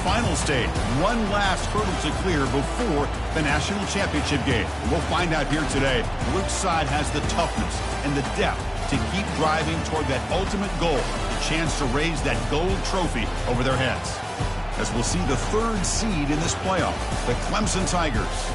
semifinal stage. One last hurdle to clear before the national championship game. We'll find out here today which side has the toughness and the depth to keep driving toward that ultimate goal, the chance to raise that gold trophy over their heads. As we'll see the third seed in this playoff, the Clemson Tigers,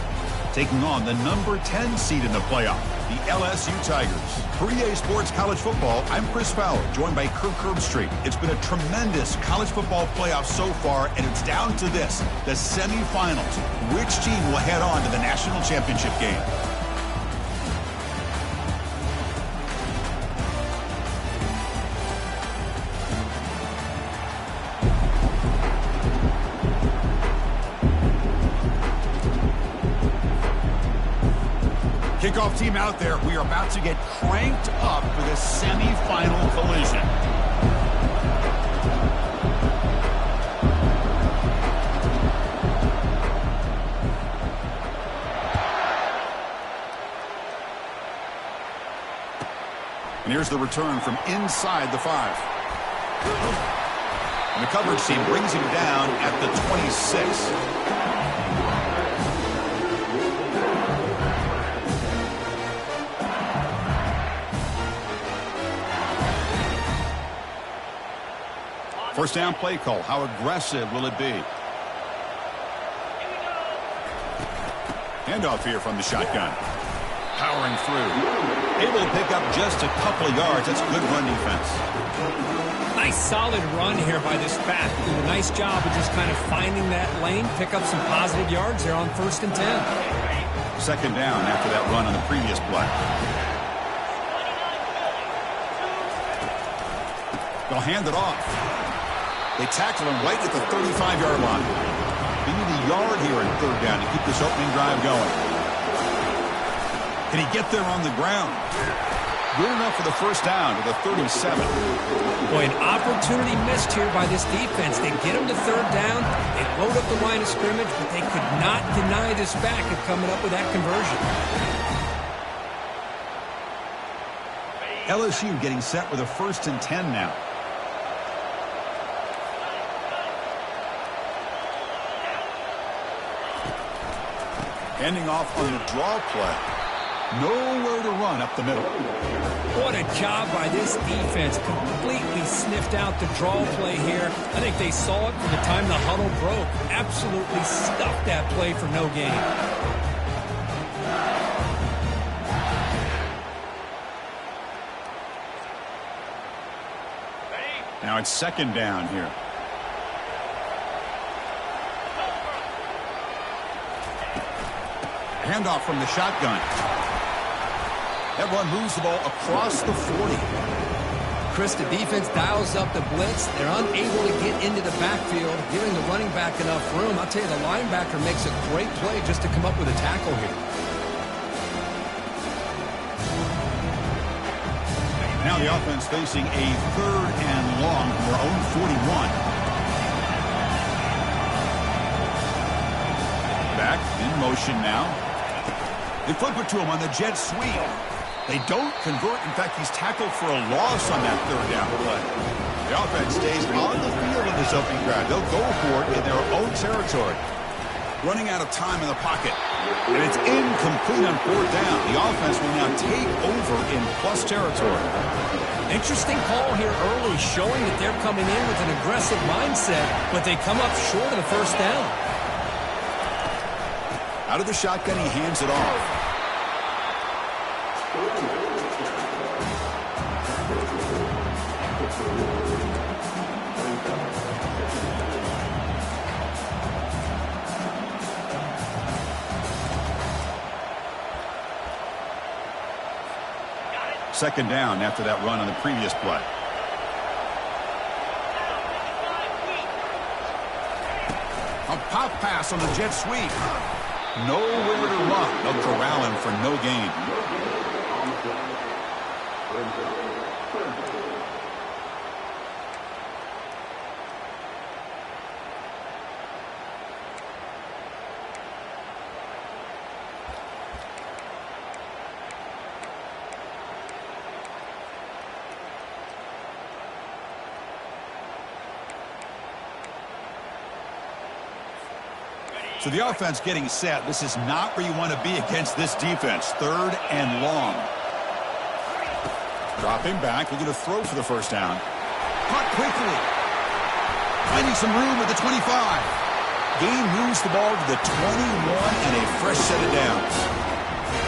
taking on the number 10 seed in the playoff, the LSU Tigers. For EA Sports College Football, I'm Chris Fowler, joined by Kirk Herbstreit. It's been a tremendous college football playoff so far, and it's down to this, the semifinals. Which team will head on to the national championship game? Kickoff team out there. We are about to get cranked up for this semifinal collision. And here's the return from inside the 5. And the coverage team brings him down at the 26. First down play call. How aggressive will it be? Handoff here from the shotgun. Powering through. Able to pick up just a couple of yards. That's good run defense. Nice solid run here by this back. Did a nice job of just kind of finding that lane. Pick up some positive yards there on 1st and 10. Second down after that run on the previous play. They'll hand it off. They tackle him right at the 35-yard line. They need a yard here in third down to keep this opening drive going. Can he get there on the ground? Good enough for the first down to the 37. Boy, an opportunity missed here by this defense. They get him to third down. They load up the line of scrimmage, but they could not deny this back of coming up with that conversion. LSU getting set with a 1st and 10 now. Ending off on the draw play. Nowhere to run up the middle. What a job by this defense. Completely sniffed out the draw play here. I think they saw it from the time the huddle broke. Absolutely stuffed that play for no gain. Now it's second down here. Handoff from the shotgun. That run moves the ball across the 40. Chris, the defense dials up the blitz. They're unable to get into the backfield, giving the running back enough room. I'll tell you, the linebacker makes a great play just to come up with a tackle here. Now the offense facing a 3rd and long from their own 41. Back in motion now. They flip it to him on the jet sweep. They don't convert. In fact, he's tackled for a loss on that 3rd down play. The offense stays on the field in this opening drive. They'll go for it in their own territory. Running out of time in the pocket. And it's incomplete on 4th down. The offense will now take over in plus territory. Interesting call here early, showing that they're coming in with an aggressive mindset, but they come up short of the 1st down. Out of the shotgun, he hands it off. Second down after that run on the previous play. A pop pass on the jet sweep. Nowhere to run. They'll corral him for no gain. So the offense getting set. This is not where you want to be against this defense. 3rd and long. Dropping back, looking to throw for the first down. Caught quickly. Finding some room at the 25. Gain moves the ball to the 21 and a fresh set of downs.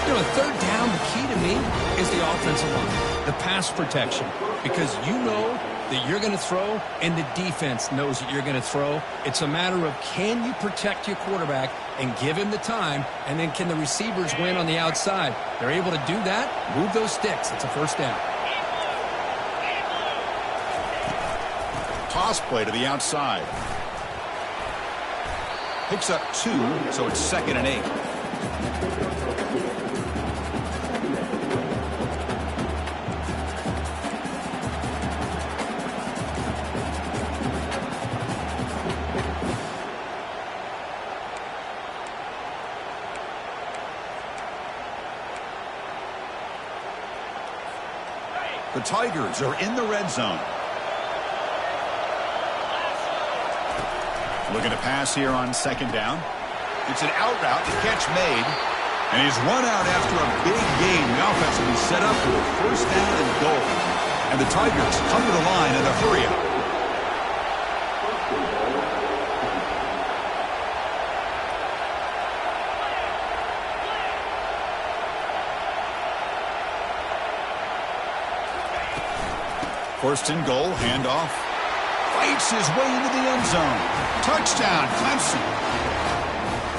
You know, 3rd down, the key to me is the offensive line, the pass protection, because you know that you're going to throw and the defense knows that you're going to throw. It's a matter of can you protect your quarterback and give him the time, and then can the receivers win on the outside? They're able to do that, move those sticks. It's a first down. Toss play to the outside. Picks up 2, so it's 2nd and 8. The Tigers are in the red zone. Looking to pass here on 2nd down. It's an out route, the catch made. And he's run out after a big gain. The offense will be set up for a first down and goal. And the Tigers come to the line in a hurry-up. First and goal, handoff. Fights his way into the end zone. Touchdown, Clemson.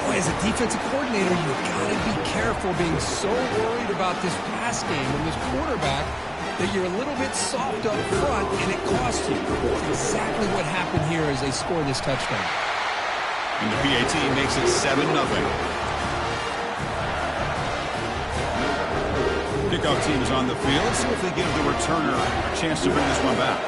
Boy, as a defensive coordinator, you've got to be careful being so worried about this pass game and this quarterback that you're a little bit soft up front and it costs you. That's exactly what happened here as they score this touchdown. And the PAT makes it 7-0. Kickoff team is on the field. Let's see if they give the returner a chance to bring this one back.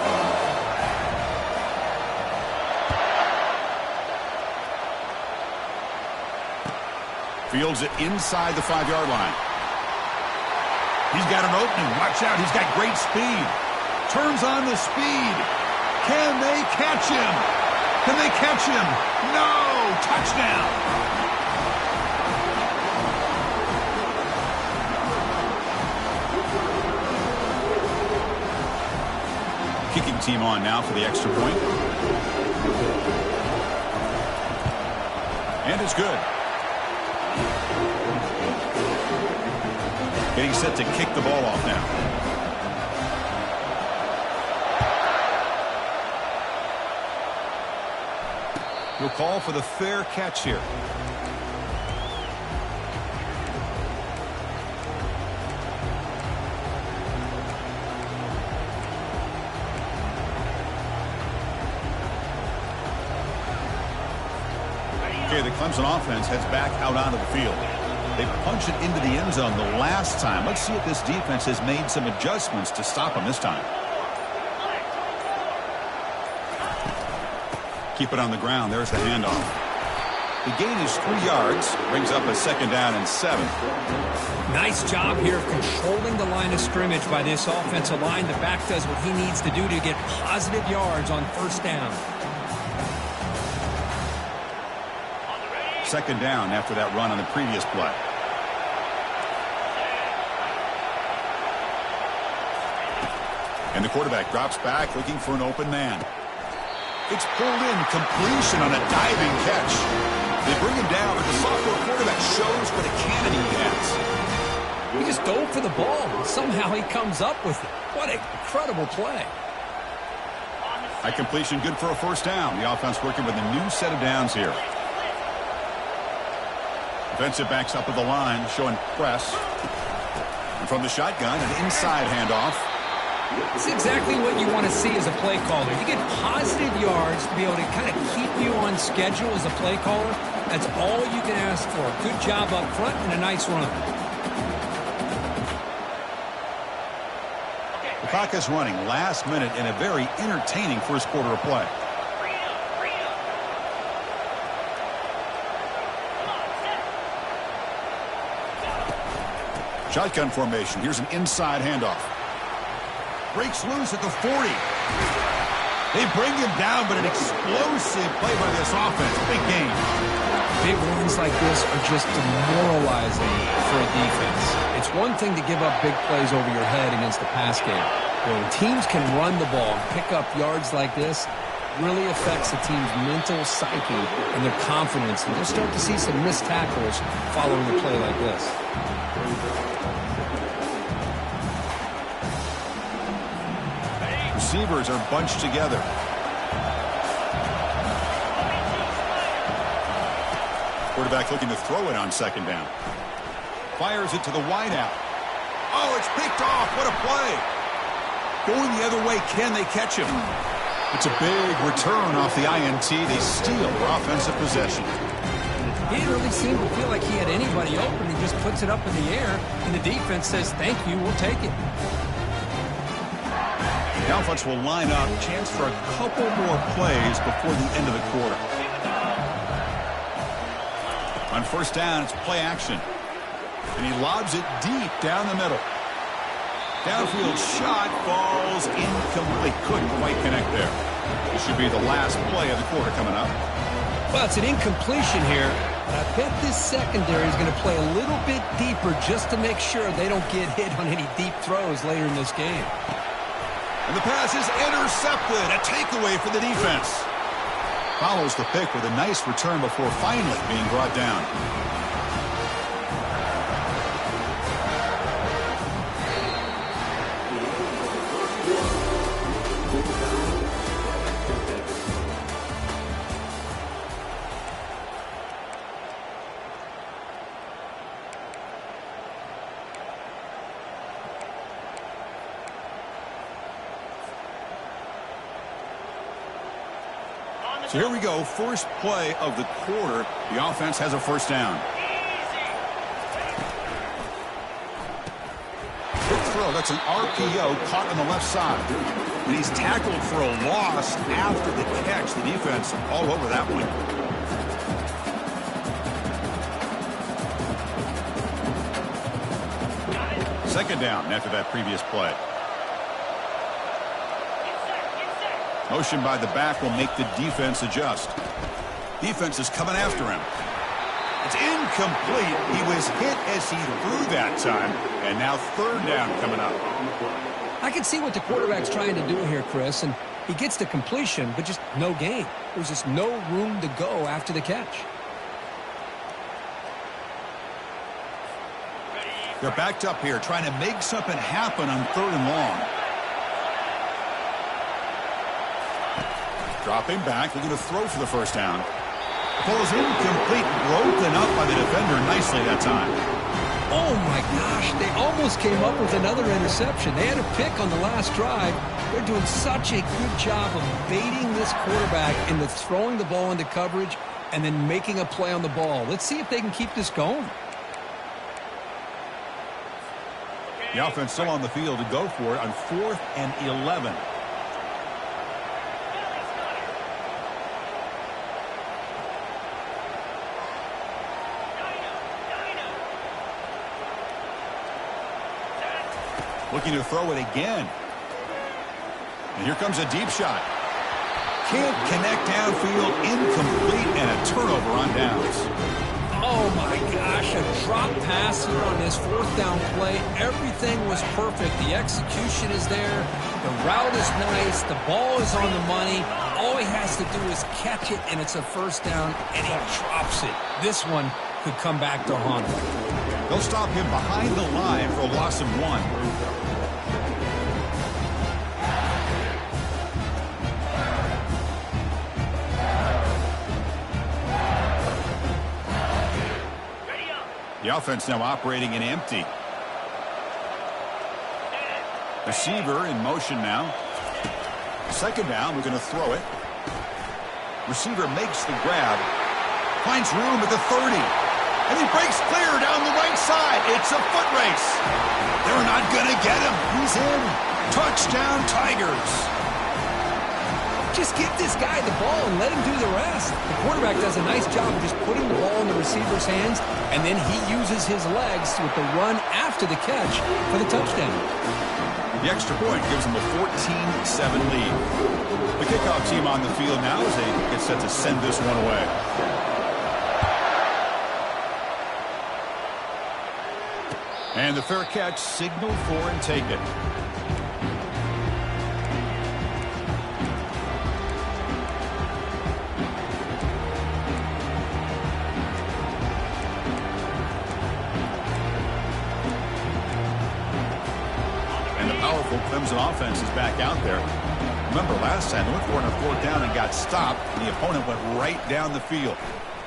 Fields it inside the 5-yard line. He's got an opening. Watch out. He's got great speed. Turns on the speed. Can they catch him? Can they catch him? No! Touchdown! Kicking team on now for the extra point. And it's good. Getting set to kick the ball off now. We'll call for the fair catch here. Okay, the Clemson offense heads back out onto the field. They punch it into the end zone the last time. Let's see if this defense has made some adjustments to stop them this time. Keep it on the ground. There's the handoff. The gain is 3 yards. Brings up a 2nd down and 7. Nice job here of controlling the line of scrimmage by this offensive line. The back does what he needs to do to get positive yards on first down. 2nd down after that run on the previous play. And the quarterback drops back looking for an open man. It's pulled in, completion on a diving catch. They bring him down, but the sophomore quarterback shows what a cannon he has. He just dove for the ball, and somehow he comes up with it. What an incredible play. That completion good for a first down. The offense working with a new set of downs here. Defensive backs up at the line, showing press. And from the shotgun, an inside handoff. It's exactly what you want to see as a play caller. You get positive yards to be able to kind of keep you on schedule as a play caller. That's all you can ask for. Good job up front and a nice run. The clock is running last minute in a very entertaining first quarter of play. Shotgun formation. Here's an inside handoff. Breaks loose at the 40. They bring him down, but an explosive play by this offense. Big game. Big runs like this are just demoralizing for a defense. It's one thing to give up big plays over your head against the pass game. When teams can run the ball and pick up yards like this, really affects the team's mental psyche and their confidence. And you'll start to see some missed tackles following a play like this. Receivers are bunched together. Quarterback looking to throw it on second down. Fires it to the wideout. Oh, it's picked off. What a play. Going the other way, can they catch him? It's a big return off the INT. They steal their offensive possession. He didn't really seem to feel like he had anybody open. He just puts it up in the air, and the defense says, thank you, we'll take it. The offense will line up. Chance for a couple more plays before the end of the quarter. On first down, it's play action. And he lobs it deep down the middle. Downfield shot falls incomplete. Couldn't quite connect there. This should be the last play of the quarter coming up. Well, it's an incompletion here. But I bet this secondary is going to play a little bit deeper just to make sure they don't get hit on any deep throws later in this game. And the pass is intercepted. A takeaway for the defense. Follows the pick with a nice return before finally being brought down. So here we go, first play of the quarter. The offense has a first down. Quick throw, that's an RPO caught on the left side. And he's tackled for a loss after the catch. The defense all over that one. Second down after that previous play. Motion by the back will make the defense adjust. Defense is coming after him. It's incomplete. He was hit as he threw that time. And now third down coming up. I can see what the quarterback's trying to do here, Chris, and he gets the completion, but just no gain. There's just no room to go after the catch. They're backed up here, trying to make something happen on third and long. Dropping back, looking to throw for the first down. The ball is incomplete, broken up by the defender nicely that time. Oh my gosh, they almost came up with another interception. They had a pick on the last drive. They're doing such a good job of baiting this quarterback into throwing the ball into coverage and then making a play on the ball. Let's see if they can keep this going. The offense still on the field to go for it on 4th and 11. Looking to throw it again. And here comes a deep shot. Can't connect downfield, incomplete, and a turnover on downs. Oh my gosh, a drop pass here on this 4th down play. Everything was perfect. The execution is there. The route is nice. The ball is on the money. All he has to do is catch it, and it's a first down, and he drops it. This one could come back to haunt him. They'll stop him behind the line for a loss of 1. The offense now operating in empty. Receiver in motion now. Second down, we're going to throw it. Receiver makes the grab. Finds room at the 30. And he breaks clear down the right side. It's a foot race. They're not going to get him. He's in. Touchdown, Tigers. Just give this guy the ball and let him do the rest. The quarterback does a nice job of just putting the ball in the receiver's hands, and then he uses his legs with the run after the catch for the touchdown. The extra point gives them a 14-7 lead. The kickoff team on the field now as they get set to send this one away. And the fair catch, signal for and take it. And the powerful Clemson offense is back out there. Remember last time they went for it on a fourth down and got stopped, and the opponent went right down the field.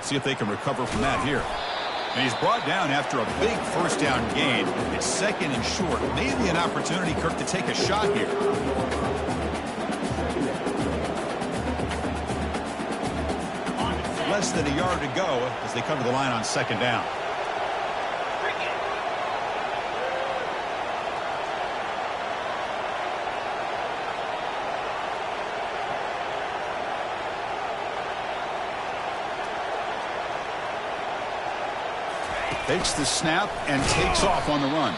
See if they can recover from that here. And he's brought down after a big first down gain. It's second and short. Maybe an opportunity, Kirk, to take a shot here. Less than a yard to go as they come to the line on second down. Takes the snap and takes off on the run.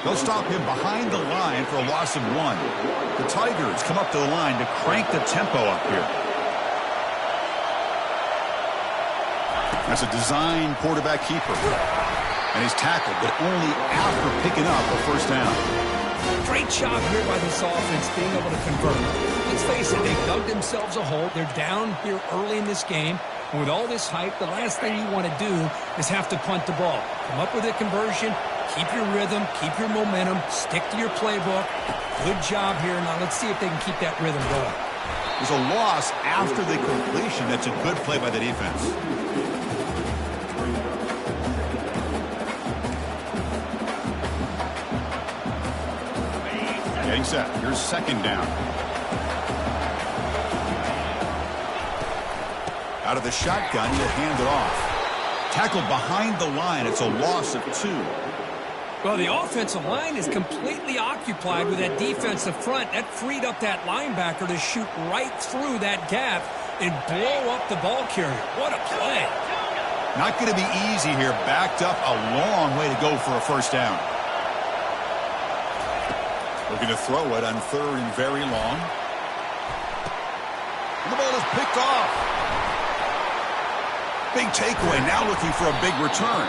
They'll stop him behind the line for a loss of 1. The Tigers come up to the line to crank the tempo up here. That's a design quarterback keeper. And he's tackled, but only after picking up a first down. Great job here by this offense being able to convert. Let's face it, they've dug themselves a hole. They're down here early in this game. And with all this hype, the last thing you want to do is have to punt the ball. Come up with a conversion, keep your rhythm, keep your momentum, stick to your playbook. Good job here. Now let's see if they can keep that rhythm going. There's a loss after the completion. That's a good play by the defense. Getting set. Here's second down. Out of the shotgun, he'll hand it off. Tackled behind the line. It's a loss of 2. Well, the offensive line is completely occupied with that defensive front. That freed up that linebacker to shoot right through that gap and blow up the ball carrier. What a play. Not going to be easy here. Backed up a long way to go for a first down. Looking to throw it on third and very long. And the ball is picked off. Big takeaway, now looking for a big return.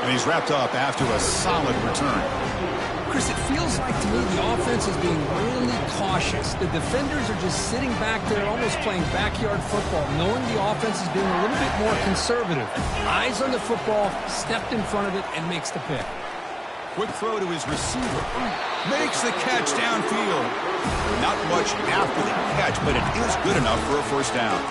And he's wrapped up after a solid return. Chris, it feels like to me the offense is being really cautious. The defenders are just sitting back there almost playing backyard football, knowing the offense is being a little bit more conservative. Eyes on the football, stepped in front of it, and makes the pick. Quick throw to his receiver. Makes the catch downfield. Not much after the catch, but it is good enough for a first down.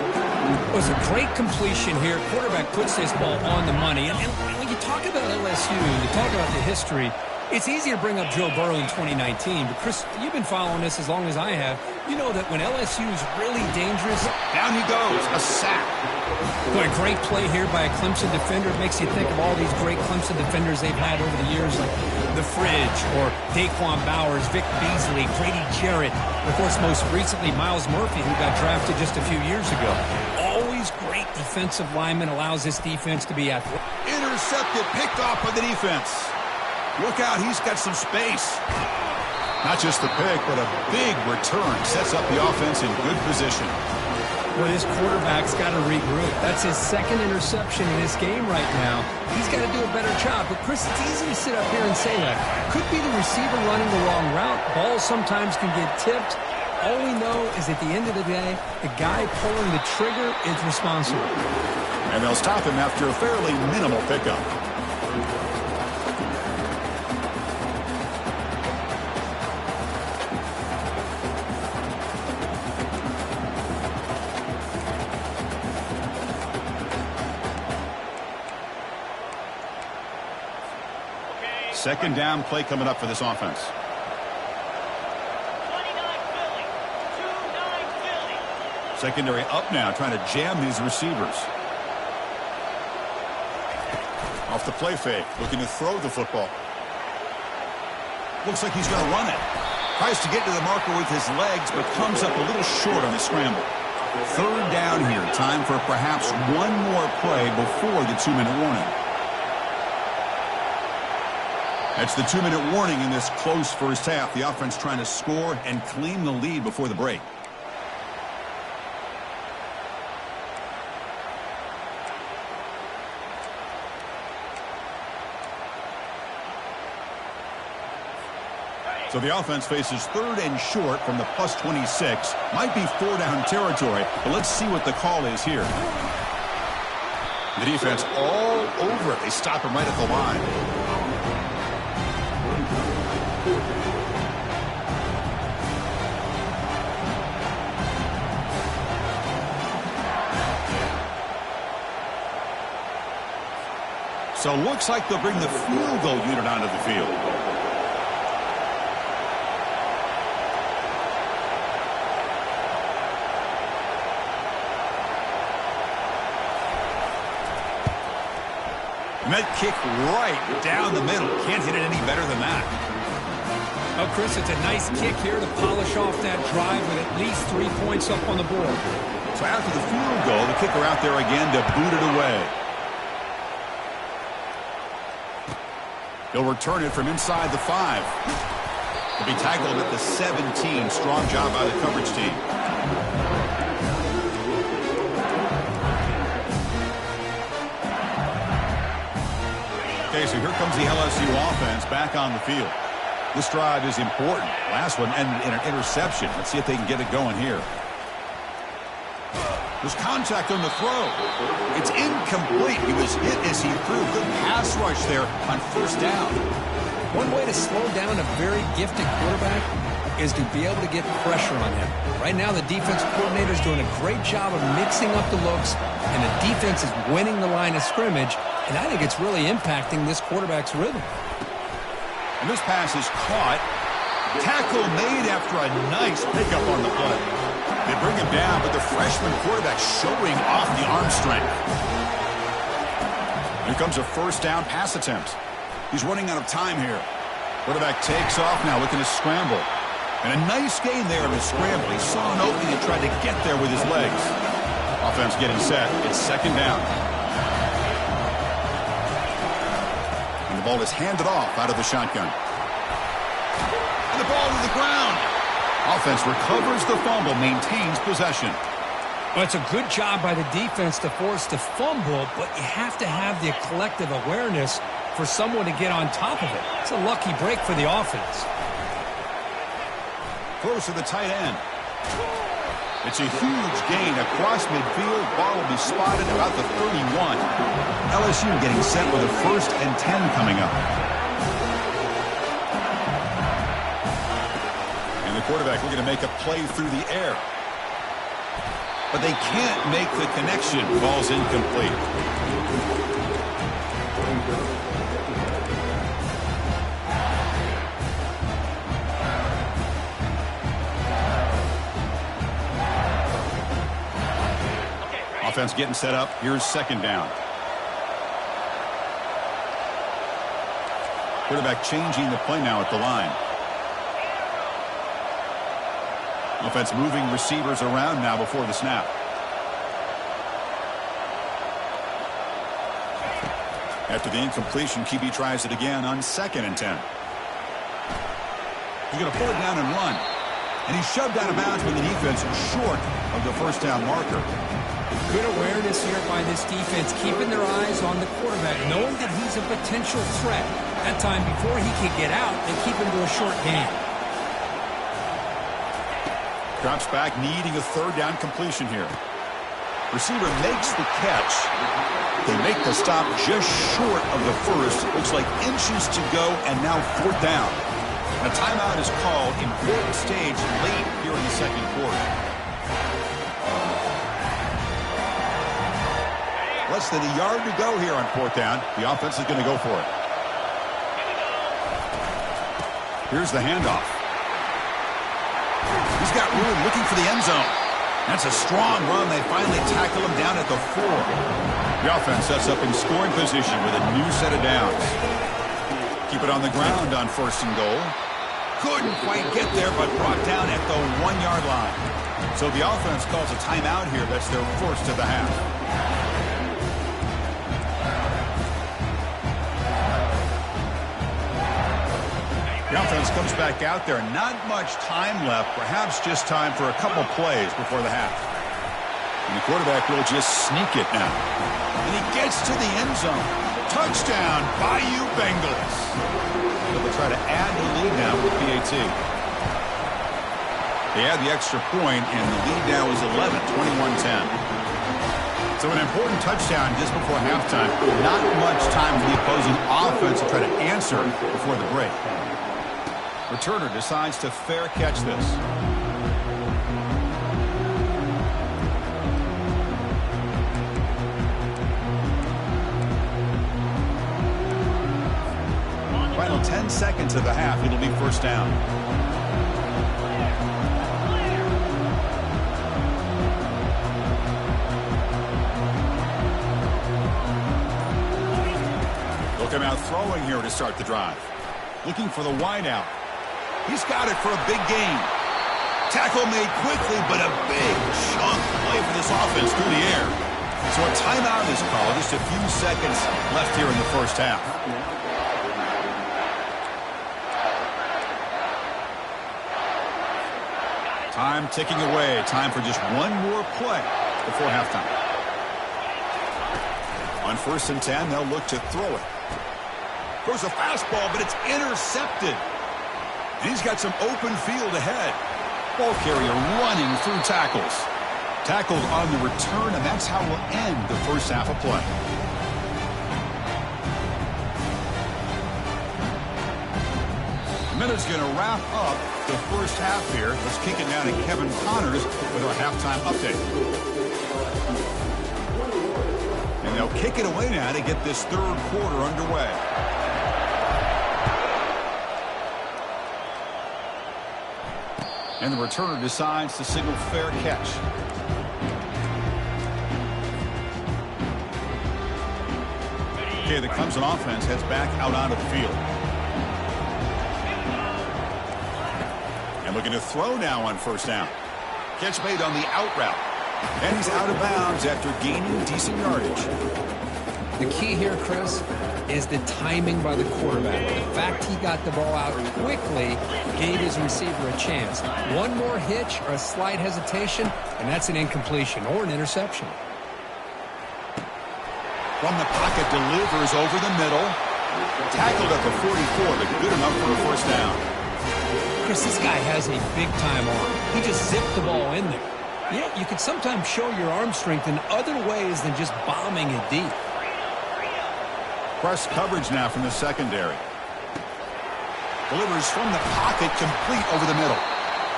It was a great completion here. Quarterback puts this ball on the money. And when you talk about LSU, you talk about the history, it's easy to bring up Joe Burrow in 2019. But, Chris, you've been following this as long as I have. You know that when LSU is really dangerous. Down he goes. A sack. Boy, a great play here by a Clemson defender. It makes you think of all these great Clemson defenders they've had over the years, like The Fridge or Daquan Bowers, Vic Beasley, Grady Jarrett. And of course, most recently, Miles Murphy, who got drafted just a few years ago. Always great defensive lineman, allows this defense to be athletic. Intercepted, picked off by the defense. Look out, he's got some space. Not just the pick, but a big return. Sets up the offense in good position. Well, his quarterback's got to regroup. That's his second interception in this game right now. He's got to do a better job. But, Chris, it's easy to sit up here and say that. Could be the receiver running the wrong route. Balls sometimes can get tipped. All we know is at the end of the day, the guy pulling the trigger is responsible. And they'll stop him after a fairly minimal pickup. Second down play coming up for this offense. Secondary up now, trying to jam these receivers. Off the play fake, looking to throw the football. Looks like he's going to run it. Tries to get to the marker with his legs, but comes up a little short on the scramble. Third down here, time for perhaps one more play before the 2-minute warning. That's the 2-minute warning in this close first half. The offense trying to score and claim the lead before the break. So the offense faces 3rd and short from the +26. Might be 4-down territory, but let's see what the call is here. The defense all over it. They stop him right at the line. So looks like they'll bring the field goal unit onto the field. And that kick right down the middle. Can't hit it any better than that. Oh, Chris, it's a nice kick here to polish off that drive with at least 3 points up on the board. So after the field goal, the kicker out there again to boot it away. He'll return it from inside the 5. He'll be tackled at the 17. Strong job by the coverage team. Okay, so here comes the LSU offense back on the field. This drive is important. Last one ended in an interception. Let's see if they can get it going here. There's contact on the throw. It's incomplete. He was hit as he threw. Good pass rush there on 1st down. One way to slow down a very gifted quarterback is to be able to get pressure on him. Right now, the defensive coordinator is doing a great job of mixing up the looks, and the defense is winning the line of scrimmage, and I think it's really impacting this quarterback's rhythm. And this pass is caught. Tackle made after a nice pickup on the play. They bring him down, but the freshman quarterback showing off the arm strength. Here comes a 1st down pass attempt. He's running out of time here. Quarterback takes off now, looking to scramble. And a nice gain there in the scramble. He saw an opening and tried to get there with his legs. Offense getting set. It's 2nd down. And the ball is handed off out of the shotgun. And the ball to the ground. Offense recovers the fumble, maintains possession. Well, it's a good job by the defense to force the fumble, but you have to have the collective awareness for someone to get on top of it. It's a lucky break for the offense. Close to the tight end. It's a huge gain across midfield. Ball will be spotted about the 31. LSU getting set with a 1st and 10 coming up. Quarterback looking to make a play through the air. But they can't make the connection. Ball's incomplete. Offense getting set up. Here's 2nd down. Quarterback changing the play now at the line. Offense moving receivers around now before the snap. After the incompletion, QB tries it again on 2nd and 10. He's going to pull it down and run. And he's shoved out of bounds with the defense short of the 1st down marker. Good awareness here by this defense, keeping their eyes on the quarterback, knowing that he's a potential threat. That time, before he can get out, they keep him to a short gain. Drops back, needing a 3rd down completion here. Receiver makes the catch. They make the stop just short of the 1st. Looks like inches to go, and now 4th down. A timeout is called. Important stage late here in the 2nd quarter. Less than a yard to go here on 4th down. The offense is going to go for it. Here's the handoff. He's got room, looking for the end zone. That's a strong run. They finally tackle him down at the 4. The offense sets up in scoring position with a new set of downs. Keep it on the ground on 1st and goal. Couldn't quite get there, but brought down at the 1-yard line. So the offense calls a timeout here. That's their 1st of the half. The offense comes back out there. Not much time left. Perhaps just time for a couple plays before the half. And the quarterback will just sneak it now. And he gets to the end zone. Touchdown, Bayou Bengals. They'll try to add the lead now with PAT. They add the extra point, and the lead now is 11, 21-10. So an important touchdown just before halftime. Not much time for the opposing offense to try to answer before the break. Returner decides to fair catch this. Final 10 seconds of the half. It'll be first down. Looking out throwing here to start the drive. Looking for the wideout. He's got it for a big gain. Tackle made quickly, but a big chunk play for this offense through the air. So a timeout is called. Just a few seconds left here in the first half. Time ticking away. Time for just one more play before halftime. On 1st and 10, they'll look to throw it. Throws a fastball, but it's intercepted. And he's got some open field ahead. Ball carrier running through tackles. Tackled on the return, and that's how we'll end the first half of play. A minute's going to wrap up the first half here. Let's kick it down to Kevin Connors with our halftime update. And they'll kick it away now to get this third quarter underway. And the returner decides to signal fair catch. Okay, the Clemson offense heads back out onto the field. And looking to throw now on 1st down. Catch made on the out route. And he's out of bounds after gaining decent yardage. The key here, Chris, is the timing by the quarterback. The fact he got the ball out quickly gave his receiver a chance. One more hitch or a slight hesitation, and that's an incompletion or an interception. From the pocket, delivers over the middle. Tackled at the 44, but good enough for a first down. Chris, this guy has a big-time arm. He just zipped the ball in there. Yeah, you can sometimes show your arm strength in other ways than just bombing it deep. Press coverage now from the secondary. Delivers from the pocket, complete over the middle.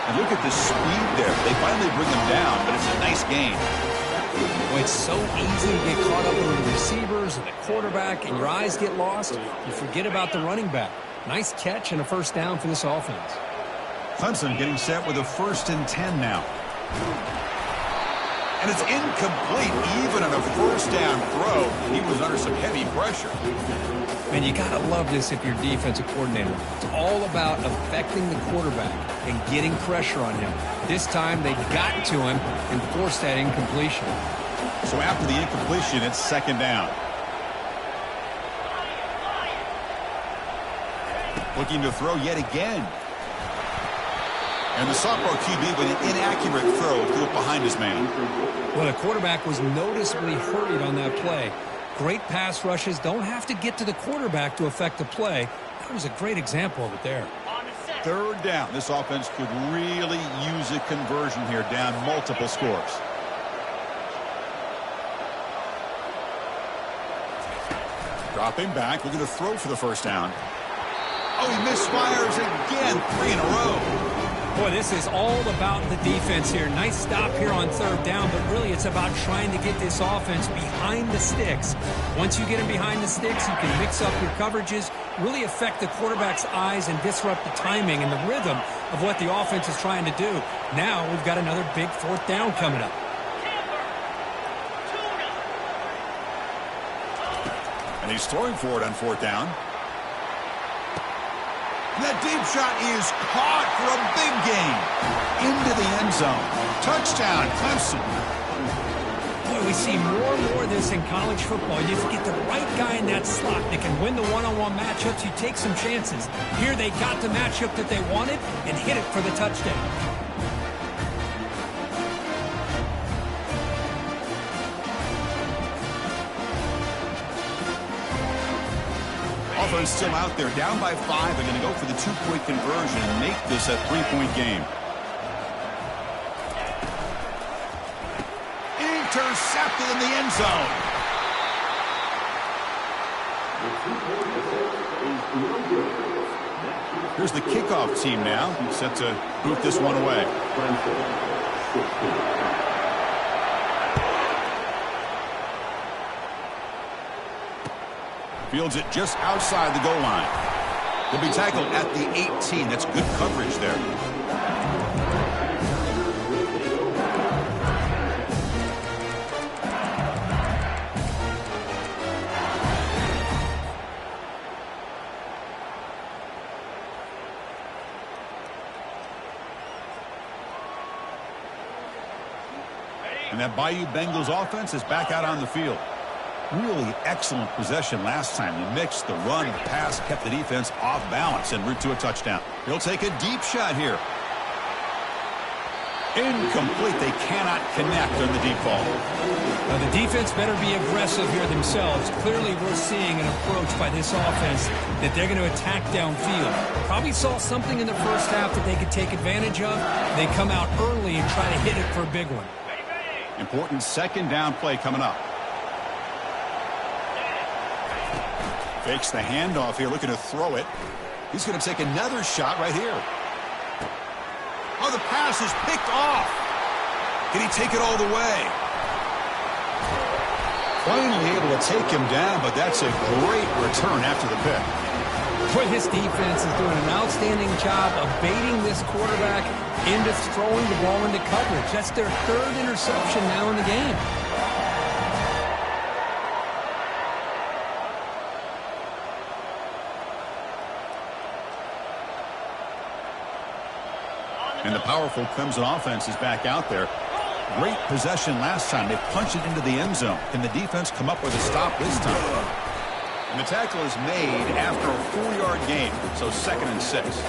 And look at the speed there. They finally bring him down, but it's a nice gain. Well, it's so easy to get caught up in the receivers and the quarterback, and your eyes get lost. You forget about the running back. Nice catch and a first down for this offense. Clemson getting set with a 1st and 10 now. And it's incomplete, even on a first down throw. He was under some heavy pressure. Man, you got to love this if you're defensive coordinator. It's all about affecting the quarterback and getting pressure on him. This time they got to him and forced that incompletion. So after the incompletion, it's 2nd down. Looking to throw yet again. And the sophomore QB with an inaccurate throw threw it behind his man. Well, the quarterback was noticeably hurried on that play. Great pass rushes don't have to get to the quarterback to affect the play. That was a great example of it there. 3rd down. This offense could really use a conversion here, down multiple scores. Dropping back, looking to throw for the first down. Oh, he misfires again, 3 in a row. Boy, this is all about the defense here. Nice stop here on 3rd down, but really it's about trying to get this offense behind the sticks. Once you get them behind the sticks, you can mix up your coverages, really affect the quarterback's eyes and disrupt the timing and the rhythm of what the offense is trying to do. Now we've got another big 4th down coming up. And he's throwing for it on 4th down. That deep shot is caught for a big gain into the end zone. Touchdown, Clemson. Boy, we see more and more of this in college football. You get the right guy in that slot that can win the one-on-one matchups. You take some chances. Here they got the matchup that they wanted and hit it for the touchdown. offense still out there, down by 5. They're going to go for the 2-point conversion and make this a 3-point game. Intercepted in the end zone. Here's the kickoff team now, set to boot this one away. Fields it just outside the goal line. He'll be tackled at the 18. That's good coverage there. And that Bayou Bengals offense is back out on the field. Really excellent possession last time. The mix, the run, the pass kept the defense off balance en route to a touchdown. He'll take a deep shot here. Incomplete. They cannot connect on the deep ball. Now the defense better be aggressive here themselves. Clearly we're seeing an approach by this offense that they're going to attack downfield. Probably saw something in the first half that they could take advantage of. They come out early and try to hit it for a big one. Important second down play coming up. Fakes the handoff here, looking to throw it. He's going to take another shot right here. Oh, the pass is picked off. Can he take it all the way? Finally able to take him down, but that's a great return after the pick. Boy, his defense is doing an outstanding job of baiting this quarterback into throwing the ball into coverage. That's their 3rd interception now in the game. And the powerful Clemson offense is back out there. Great possession last time. They punched it into the end zone. Can the defense come up with a stop this time? And the tackle is made after a 4-yard gain, so 2nd and 6.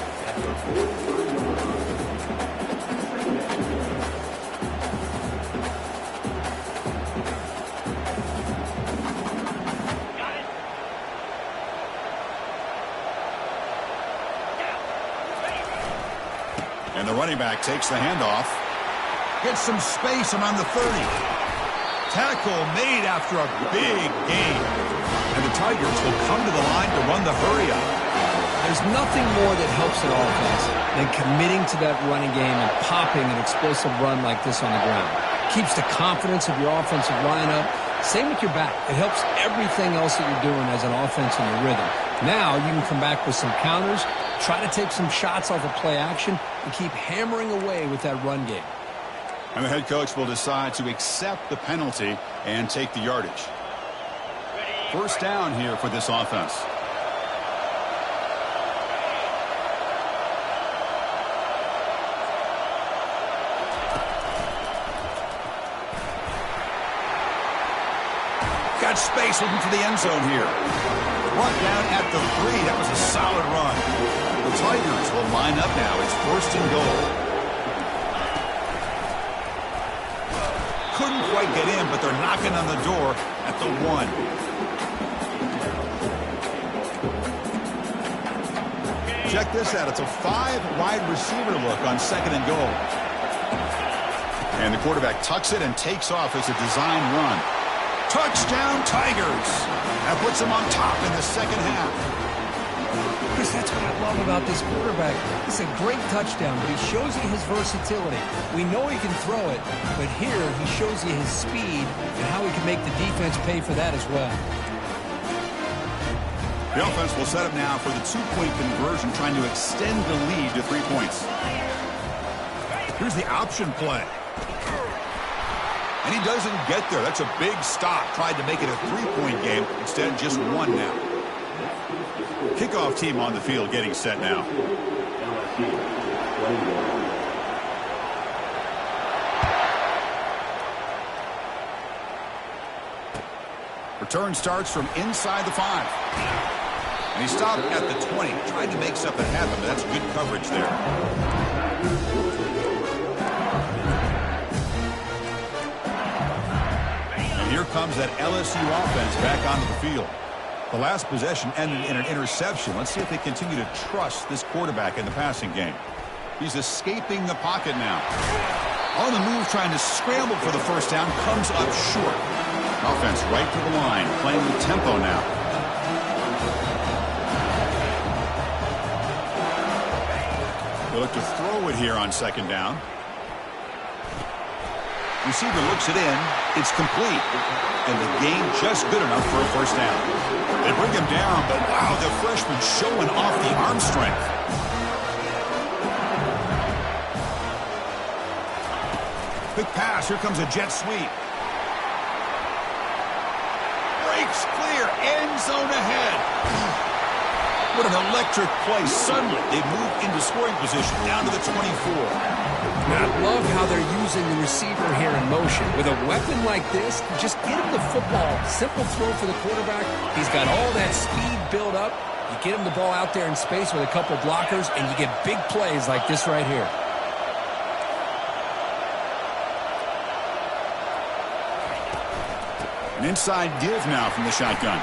And the running back takes the handoff. Gets some space around the 30. Tackle made after a big gain. And the Tigers will come to the line to run the hurry up. There's nothing more that helps an offense than committing to that running game and popping an explosive run like this on the ground. Keeps the confidence of your offensive lineup. Same with your back. It helps everything else that you're doing as an offense in your rhythm. Now you can come back with some counters, try to take some shots off of play action, and keep hammering away with that run game. And the head coach will decide to accept the penalty and take the yardage. First down here for this offense. Got space looking for the end zone here. Brought down at the 3. That was a solid run. The Tigers will line up now. It's 1st and goal. Couldn't quite get in, but they're knocking on the door at the 1. Check this out. It's a 5-wide receiver look on 2nd and goal. And the quarterback tucks it and takes off as a design run. Touchdown, Tigers. That puts them on top in the second half. Chris, that's what I love about this quarterback. It's a great touchdown, but he shows you his versatility. We know he can throw it, but here he shows you his speed and how he can make the defense pay for that as well. The offense will set up now for the 2-point conversion, trying to extend the lead to 3 points. Here's the option play. And he doesn't get there. That's a big stop. Tried to make it a 3-point game. Instead, just 1 now. Kickoff team on the field getting set now. Return starts from inside the 5. And he stopped at the 20. Tried to make something happen, but that's good coverage there. Here comes that LSU offense back onto the field. The last possession ended in an interception. Let's see if they continue to trust this quarterback in the passing game. He's escaping the pocket now. On the move, trying to scramble for the first down, comes up short. Offense right to the line, playing with tempo now. They look to throw it here on second down. Receiver looks it in. It's complete. And the gain just good enough for a first down. They bring him down, but wow, the freshman showing off the arm strength. Big pass. Here comes a jet sweep. Breaks clear. End zone ahead. What an electric play. Suddenly, they move into scoring position down to the 24. I love how they're using the receiver here in motion. With a weapon like this, just get him the football. Simple throw for the quarterback. He's got all that speed built up. You get him the ball out there in space with a couple blockers, and you get big plays like this right here. An inside give now from the shotgun.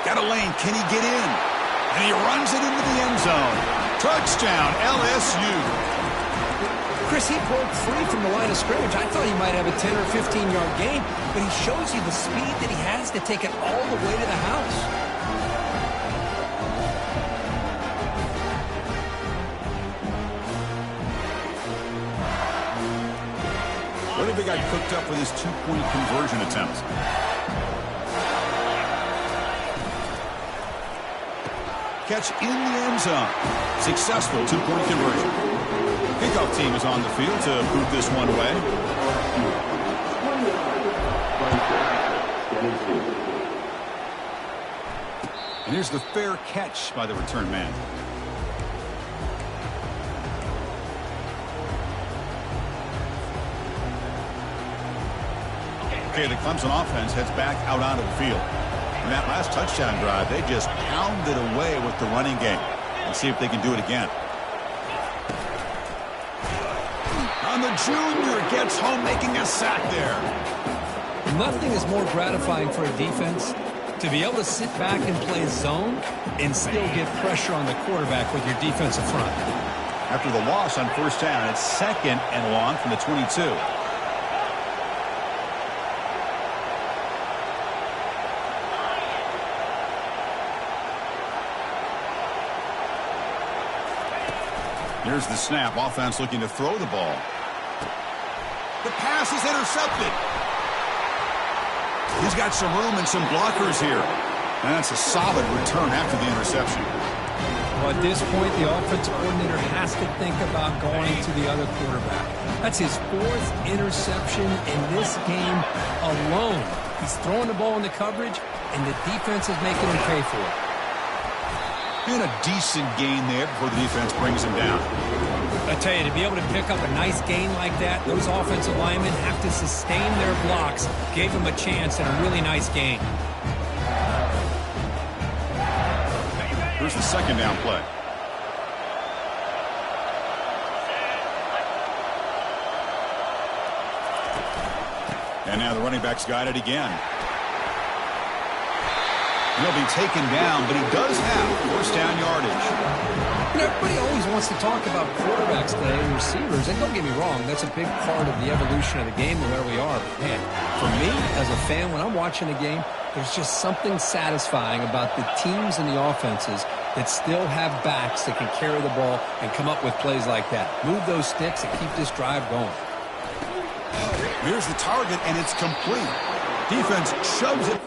Got a lane. Can he get in? And he runs it into the end zone. Touchdown, LSU. Chris, he broke free from the line of scrimmage. I thought he might have a 10 or 15-yard gain, but he shows you the speed that he has to take it all the way to the house. What have they got cooked up with his two-point conversion attempt? Catch in the end zone. Successful two-point conversion. Kickoff team is on the field to boot this one away. And here's the fair catch by the return man. Okay, the Clemson offense heads back out onto the field. In that last touchdown drive, they just pounded away with the running game. Let's see if they can do it again. And the junior gets home, making a sack there. Nothing is more gratifying for a defense to be able to sit back and play zone and still get pressure on the quarterback with your defensive front. After the loss on first down, it's second and long from the 22. Here's the snap. Offense looking to throw the ball. The pass is intercepted. He's got some room and some blockers here. And that's a solid return after the interception. Well, at this point, the offensive coordinator has to think about going to the other quarterback. That's his fourth interception in this game alone. He's throwing the ball in the coverage, and the defense is making him pay for it. And a decent gain there before the defense brings him down. I tell you, to be able to pick up a nice gain like that, those offensive linemen have to sustain their blocks. Gave him a chance and a really nice gain. Here's the second down play. And now the running back's got it again. He'll be taken down, but he does have first down yardage. You know, everybody always wants to talk about quarterbacks today and receivers, and don't get me wrong, that's a big part of the evolution of the game and where we are. But man, for me, as a fan, when I'm watching a game, there's just something satisfying about the teams and the offenses that still have backs that can carry the ball and come up with plays like that. Move those sticks and keep this drive going. Here's the target, and it's complete. Defense shoves it.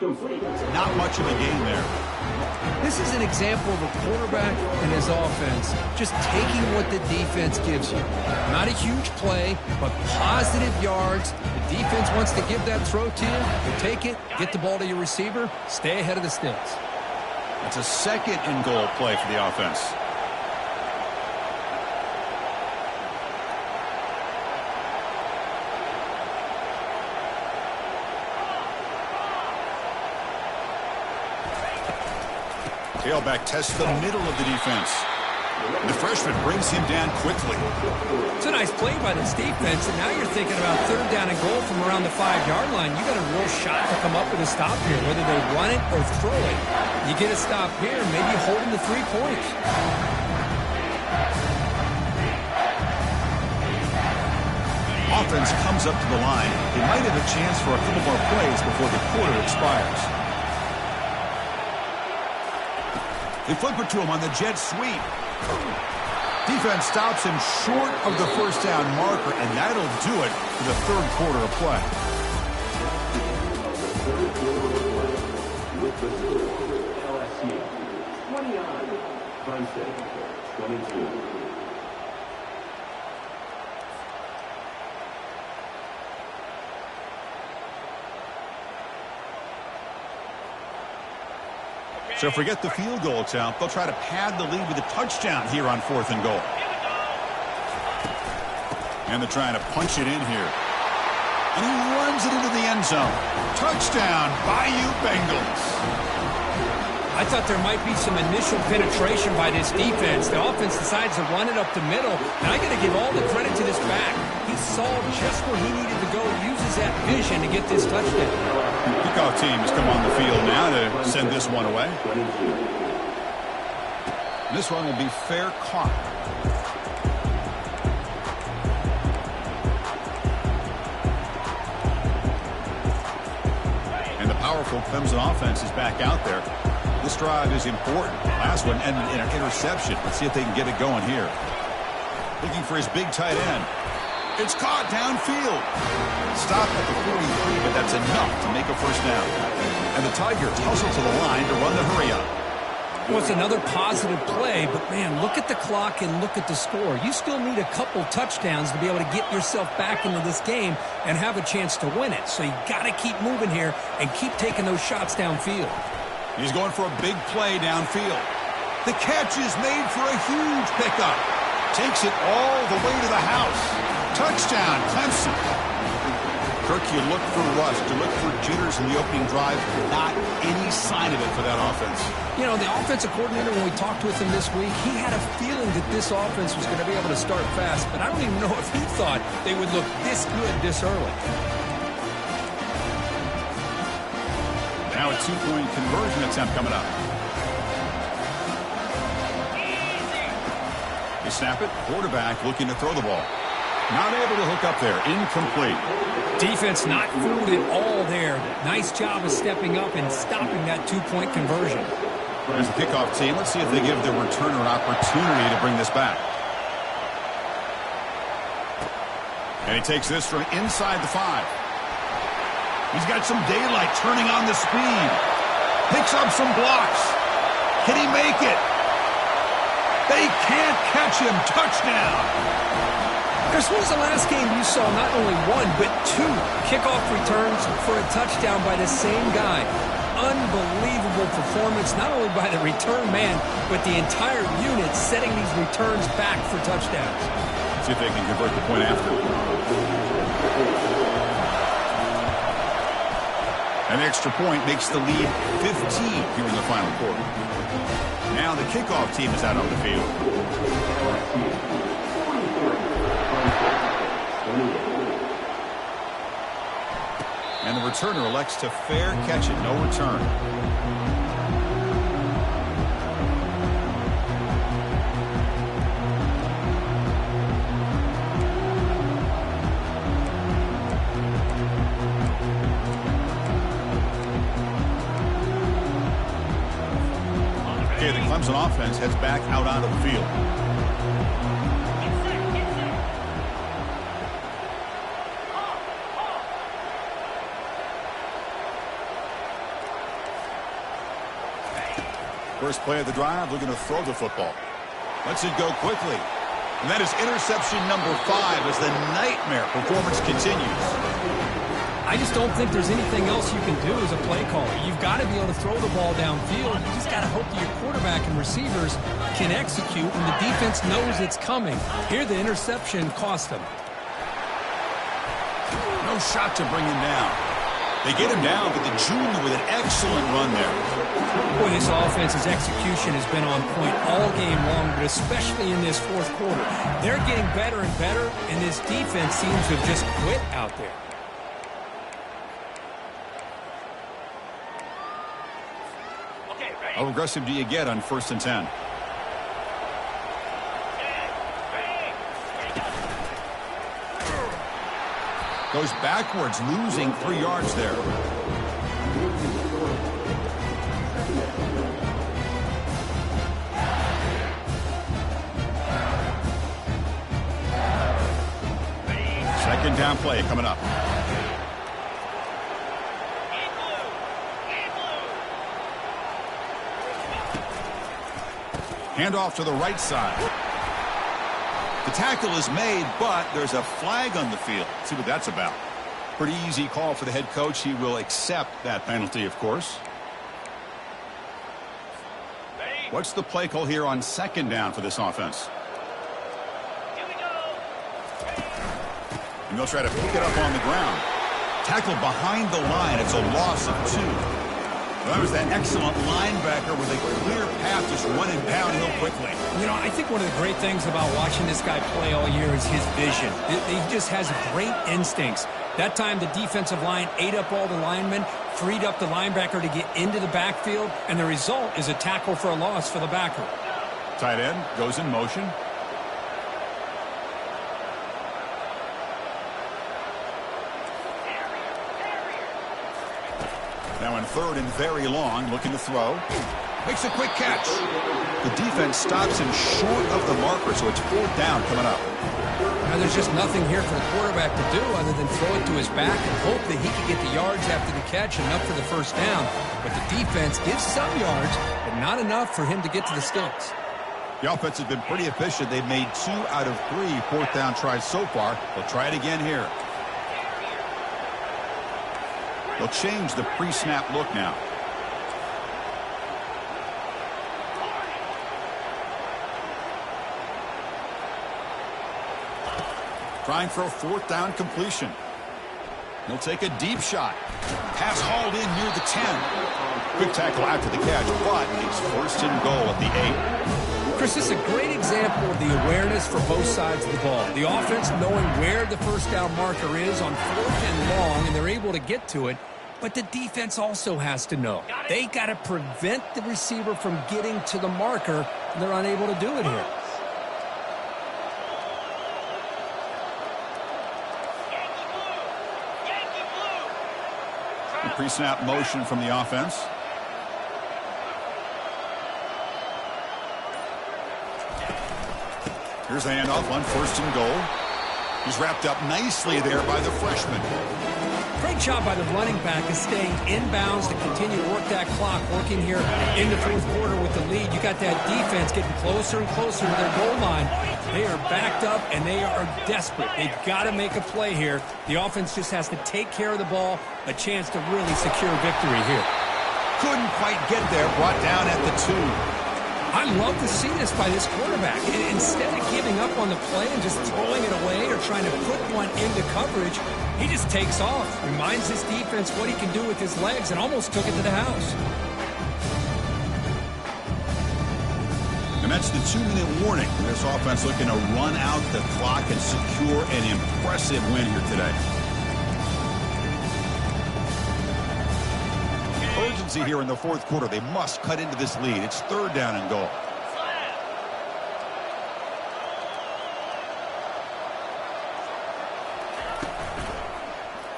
Not much of a gain there. This is an example of a quarterback and his offense just taking what the defense gives you. Not a huge play, but positive yards. The defense wants to give that throw to you. You take it, get the ball to your receiver, stay ahead of the sticks. That's a second and goal play for the offense. Tailback tests the middle of the defense. The freshman brings him down quickly. It's a nice play by this defense, and now you're thinking about third down and goal from around the 5-yard line. You got a real shot to come up with a stop here, whether they run it or throw it. You get a stop here, maybe holding the 3 points. Offense comes up to the line. They might have a chance for a couple more plays before the quarter expires. They flip it to him on the jet sweep. Defense stops him short of the first down marker, and that'll do it for the third quarter of play. LSU, 20 Clemson, 22. So forget the field goal attempt. They'll try to pad the lead with a touchdown here on 4th and goal. And they're trying to punch it in here. And he runs it into the end zone. Touchdown, Bayou Bengals. I thought there might be some initial penetration by this defense. The offense decides to run it up the middle. And I got to give all the credit to this back. He saw just where he needed to go, uses that vision to get this touchdown. Kickoff team has come on the field now to send this one away. This one will be fair caught. And the powerful Clemson offense is back out there. This drive is important. Last one ended in an interception. Let's see if they can get it going here. Looking for his big tight end. It's caught downfield. Stop at the 43, but that's enough to make a first down. And the Tigers hustle to the line to run the hurry up. Well, it's another positive play, but, man, look at the clock and look at the score. You still need a couple touchdowns to be able to get yourself back into this game and have a chance to win it. So you got to keep moving here and keep taking those shots downfield. He's going for a big play downfield. The catch is made for a huge pickup. Takes it all the way to the house. Touchdown, Clemson. Kirk, you look for rust, you look for jitters in the opening drive. Not any sign of it for that offense. You know, the offensive coordinator, when we talked with him this week, he had a feeling that this offense was going to be able to start fast, but I don't even know if he thought they would look this good this early. Now a 2-point conversion attempt coming up. They snap it, quarterback looking to throw the ball. Not able to hook up there, incomplete. Defense not fooled at all there. Nice job of stepping up and stopping that 2-point conversion. There's the kickoff team. Let's see if they give their returner an opportunity to bring this back. And he takes this from inside the 5. He's got some daylight turning on the speed. Picks up some blocks. Can he make it? They can't catch him. Touchdown. Chris, when was the last game you saw not only one, but 2 kickoff returns for a touchdown by the same guy? Unbelievable performance, not only by the return man, but the entire unit setting these returns back for touchdowns. See if they can convert the point after. An extra point makes the lead 15 here in the final quarter. Now the kickoff team is out on the field. And the returner elects to fair catch it, no return. Okay, the Clemson offense heads back out onto the field. First play of the drive, looking to throw the football. Lets it go quickly. And that is interception number 5 as the nightmare performance continues. I just don't think there's anything else you can do as a play caller. You've got to be able to throw the ball downfield. You just got to hope that your quarterback and receivers can execute when the defense knows it's coming. Here, the interception cost them. No shot to bring him down. They get him down, but the junior with an excellent run there. Boy, this offense's execution has been on point all game long, but especially in this fourth quarter. They're getting better and better, and this defense seems to have just quit out there. How aggressive do you get on 1st and 10? Goes backwards, losing 3 yards there. Second down play coming up. Handoff to the right side. The tackle is made, but there's a flag on the field. Let's see what that's about. Pretty easy call for the head coach. He will accept that penalty, of course. What's the play call here on 2nd down for this offense? And they'll try to pick it up on the ground. Tackle behind the line. It's a loss of 2. Well, that was that excellent linebacker with a clear path just running downhill quickly. You know, I think one of the great things about watching this guy play all year is his vision. He just has great instincts. That time, the defensive line ate up all the linemen, freed up the linebacker to get into the backfield, and the result is a tackle for a loss for the backer. Tight end goes in motion. Now in 3rd and very long, looking to throw. Makes a quick catch. The defense stops him short of the marker, so it's 4th down coming up. Now there's just nothing here for the quarterback to do other than throw it to his back and hope that he can get the yards after the catch enough for the 1st down. But the defense gives some yards, but not enough for him to get to the sticks. The offense has been pretty efficient. They've made 2 out of 3 4th down tries so far. They'll try it again here. They'll change the pre-snap look now. Trying for a 4th down completion. He'll take a deep shot. Pass hauled in near the 10. Quick tackle after the catch, but it's 1st and goal at the 8. Chris, this is a great example of the awareness for both sides of the ball. The offense knowing where the 1st down marker is on 4th and long, and they're able to get to it. But the defense also has to know. They got to prevent the receiver from getting to the marker, and they're unable to do it here. Pre-snap motion from the offense. Here's the handoff on 1st and goal. He's wrapped up nicely there by the freshman. Great job by the running back is staying inbounds to continue to work that clock, working here in the 4th quarter with the lead. You got that defense getting closer and closer to their goal line. They are backed up, and they are desperate. They've got to make a play here. The offense just has to take care of the ball, a chance to really secure victory here. Couldn't quite get there, brought down at the 2. I love to see this by this quarterback. Instead of giving up on the play and just throwing it away or trying to put one into coverage, he just takes off, reminds his defense what he can do with his legs, and almost took it to the house. And that's the 2-minute warning. This offense looking to run out the clock and secure an impressive win here today. Urgency here in the 4th quarter. They must cut into this lead. It's 3rd down and goal.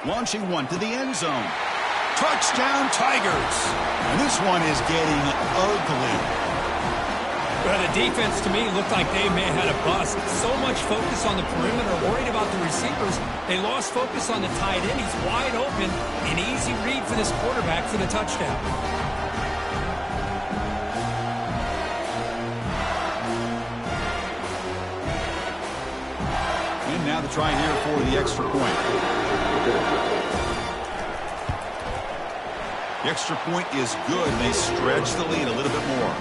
Launching one to the end zone. Touchdown, Tigers. And this one is getting ugly. Well, the defense, to me, looked like they may have had a bust. So much focus on the perimeter, worried about the receivers. They lost focus on the tight end. He's wide open. An easy read for this quarterback for the touchdown. And now the try here for the extra point. The extra point is good. They stretch the lead a little bit more.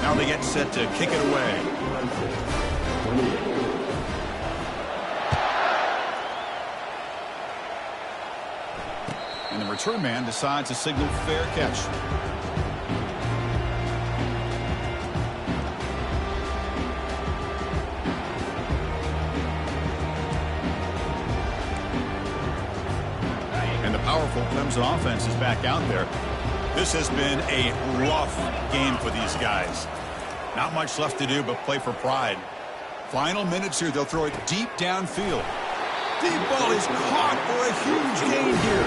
Now they get set to kick it away. And the return man decides to signal fair catch. And the powerful Clemson offense is back out there. This has been a rough game for these guys. Not much left to do but play for pride. Final minutes here. They'll throw it deep downfield. Deep ball is caught for a huge gain here.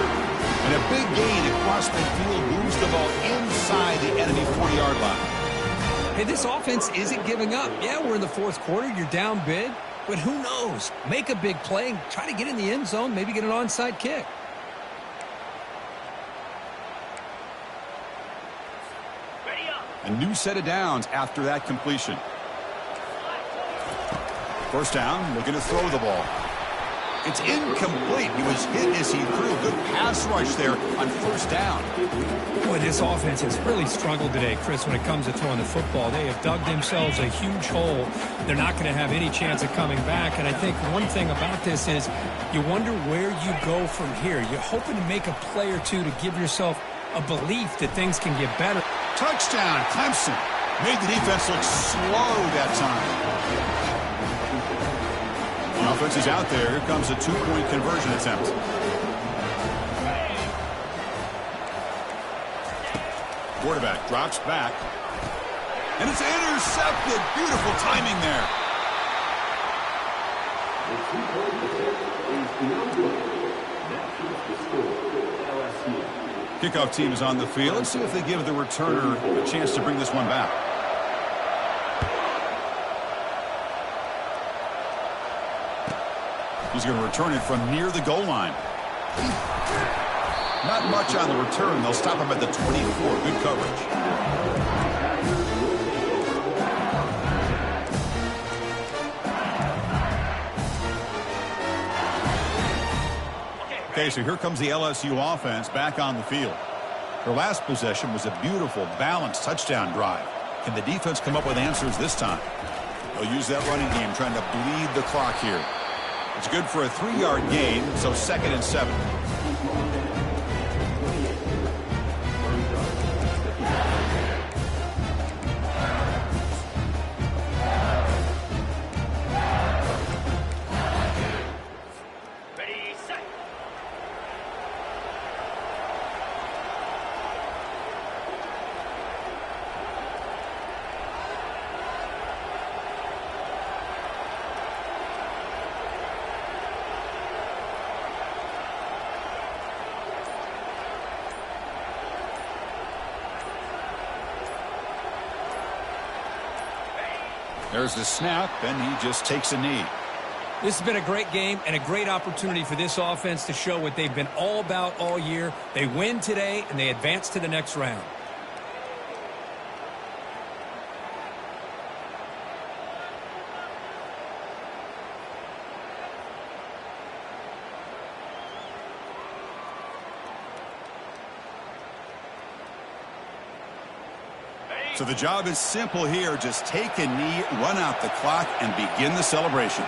And a big gain across midfield moves the ball inside the enemy 40-yard line. Hey, this offense isn't giving up. Yeah, we're in the fourth quarter. You're down big. But who knows? Make a big play and try to get in the end zone. Maybe get an onside kick. A new set of downs after that completion. First down, looking to throw the ball. It's incomplete. He was hit as he threw. Good pass rush there on first down. Boy, this offense has really struggled today, Chris, when it comes to throwing the football. They have dug themselves a huge hole. They're not going to have any chance of coming back. And I think one thing about this is you wonder where you go from here. You're hoping to make a play or two to give yourself a belief that things can get better. Touchdown, Clemson. Made the defense look slow that time. The offense is out there. Here comes a two-point conversion attempt. Quarterback drops back. And it's intercepted. Beautiful timing there. Kickoff team is on the field. Let's see if they give the returner a chance to bring this one back. He's going to return it from near the goal line. Not much on the return. They'll stop him at the 24. Good coverage. Okay, so here comes the LSU offense back on the field. Their last possession was a beautiful, balanced touchdown drive. Can the defense come up with answers this time? They'll use that running game, trying to bleed the clock here. It's good for a 3-yard gain, so 2nd and 7. Ready, set. There's the snap, and he just takes a knee. This has been a great game and a great opportunity for this offense to show what they've been all about all year. They win today, and they advance to the next round. So the job is simple here. Just take a knee, run out the clock, and begin the celebration.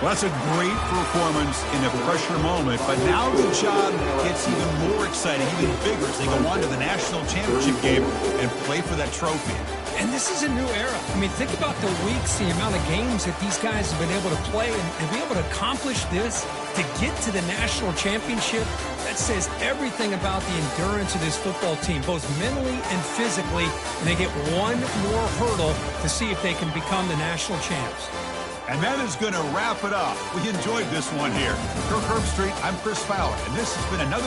Well, that's a great performance in a pressure moment, but now the job gets even more exciting, even bigger as they go on to the national championship game and play for that trophy. And this is a new era. I mean, think about the weeks, the amount of games that these guys have been able to play and be able to accomplish this, to get to the national championship. That says everything about the endurance of this football team, both mentally and physically. And they get one more hurdle to see if they can become the national champs. And that is going to wrap it up. We enjoyed this one here. For Herb Street, I'm Chris Fowler, and this has been another